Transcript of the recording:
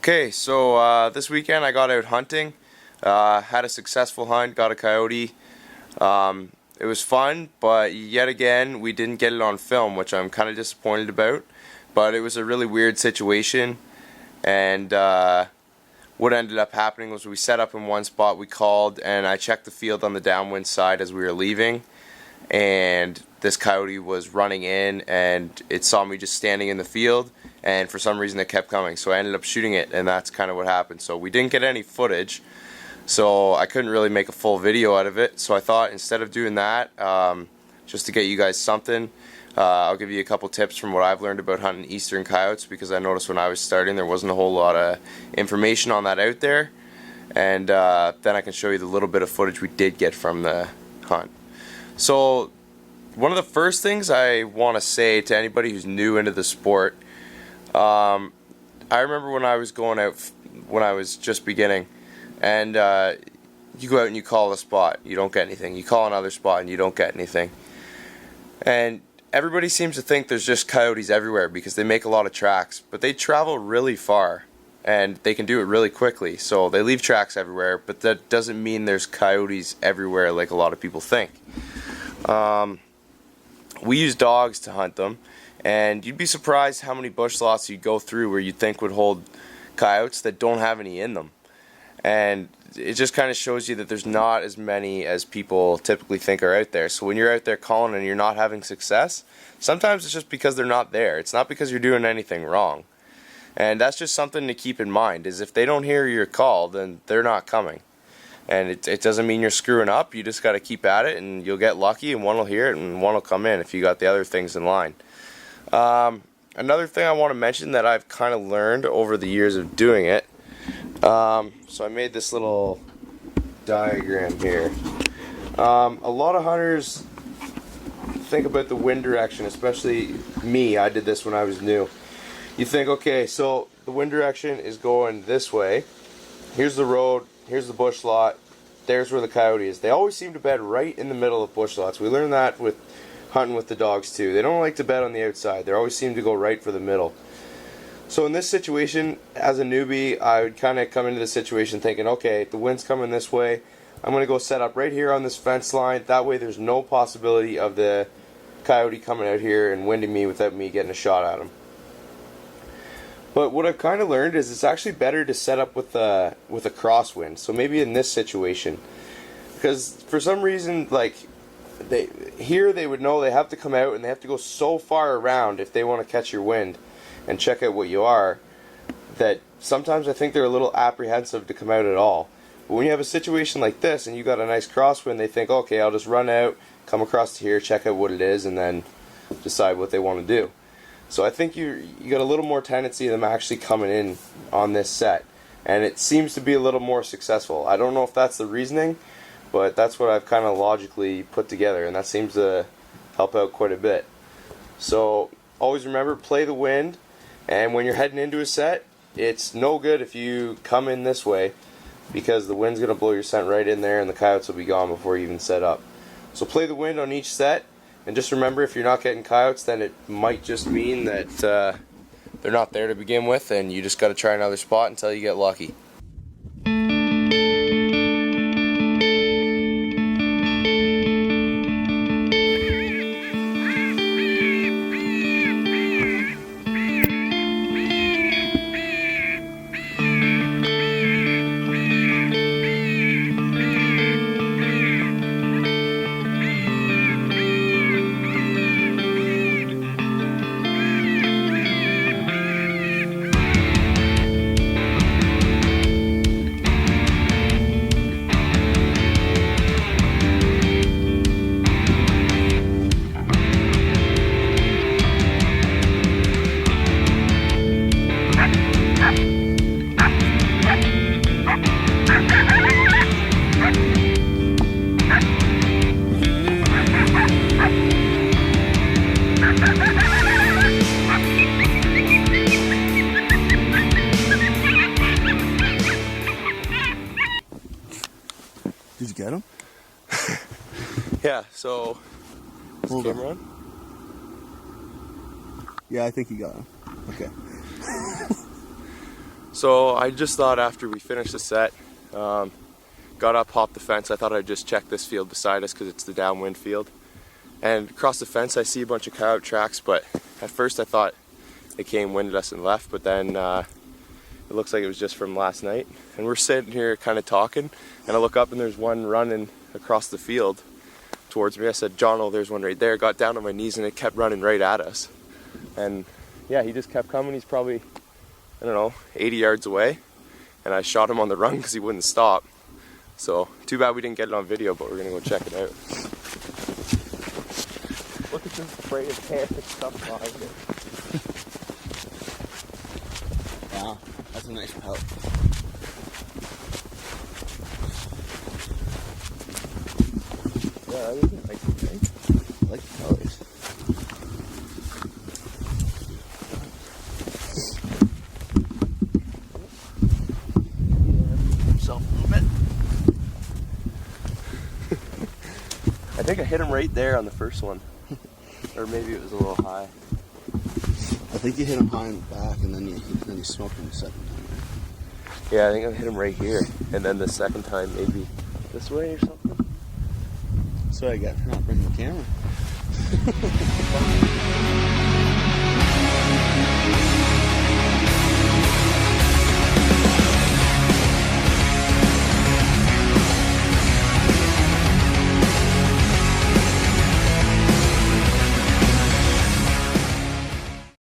Okay, so this weekend I got out hunting, had a successful hunt, got a coyote. It was fun, but yet again we didn't get it on film, which I'm kind of disappointed about. But it was a really weird situation, and what ended up happening was we set up in one spot, we called, and I checked the field on the downwind side as we were leaving, and this coyote was running in, and it saw me just standing in the field, and for some reason it kept coming, so I ended up shooting it, and that's kind of what happened. So we didn't get any footage, so I couldn't really make a full video out of it. So I thought instead of doing that, just to get you guys something, I'll give you a couple tips from what I've learned about hunting Eastern Coyotes, because I noticed when I was starting there wasn't a whole lot of information on that out there, and then I can show you the little bit of footage we did get from the hunt. So one of the first things I want to say to anybody who's new into the sport, I remember when I was going out, when I was just beginning, and you go out and you call a spot, you don't get anything. You call another spot and you don't get anything. And everybody seems to think there's just coyotes everywhere because they make a lot of tracks, but they travel really far and they can do it really quickly. So they leave tracks everywhere, but that doesn't mean there's coyotes everywhere like a lot of people think. We use dogs to hunt them, and you'd be surprised how many bush lots you'd go through where you'd think would hold coyotes that don't have any in them. And it just kind of shows you that there's not as many as people typically think are out there. So when you're out there calling and you're not having success, sometimes it's just because they're not there. It's not because you're doing anything wrong. And that's just something to keep in mind, is if they don't hear your call, then they're not coming. And it doesn't mean you're screwing up. You just got to keep at it, and you'll get lucky, and one will hear it, and one will come in if you got the other things in line. Another thing I want to mention that I've kind of learned over the years of doing it, so I made this little diagram here. A lot of hunters think about the wind direction, especially me. I did this when I was new. You think, okay, so the wind direction is going this way. Here's the road. Here's the bush lot. There's where the coyote is. They always seem to bed right in the middle of bush lots. We learned that with hunting with the dogs too. They don't like to bed on the outside. They always seem to go right for the middle. So in this situation, as a newbie, I would kind of come into the situation thinking, okay, the wind's coming this way. I'm going to go set up right here on this fence line. That way there's no possibility of the coyote coming out here and winding me without me getting a shot at him. But what I've kind of learned is it's actually better to set up with a crosswind. So maybe in this situation, because for some reason, like they would know they have to come out and they have to go so far around if they want to catch your wind and check out what you are, that sometimes I think they're a little apprehensive to come out at all. But when you have a situation like this and you got a nice crosswind, they think, okay, I'll just run out, come across to here, check out what it is, and then decide what they want to do. So I think you got a little more tendency of them actually coming in on this set, and it seems to be a little more successful. I don't know if that's the reasoning, but that's what I've kind of logically put together, and that seems to help out quite a bit. So always remember, play the wind, and when you're heading into a set, it's no good if you come in this way, because the wind's going to blow your scent right in there and the coyotes will be gone before you even set up. So play the wind on each set. And just remember, if you're not getting coyotes, then it might just mean that they're not there to begin with, and you just got to try another spot until you get lucky. Did you get him? Yeah, so is the camera on? Yeah, I think you got him. Okay. So I just thought after we finished the set, got up, hopped the fence, I thought I'd just check this field beside us because it's the downwind field. And across the fence I see a bunch of coyote tracks, but at first I thought they came, winded us and left, but then it looks like it was just from last night. And we're sitting here kind of talking, and I look up and there's one running across the field towards me. I said, Jon, oh, there's one right there. Got down on my knees and it kept running right at us. And yeah, he just kept coming. He's probably, I don't know, 80 yards away. And I shot him on the run because he wouldn't stop. So too bad we didn't get it on video, but we're gonna go check it out. Look at this spray of hair and stuff behind it. Wow, that's a nice pelt. Yeah, that is a nice thing. I like the colors. Himself a little bit. I think I hit him right there on the first one. Or maybe it was a little high. I think you hit him high in the back, and then you smoked him the second time, right? Yeah, I think I hit him right here. And then the second time maybe this way or something. That's what I got for not bringing the camera.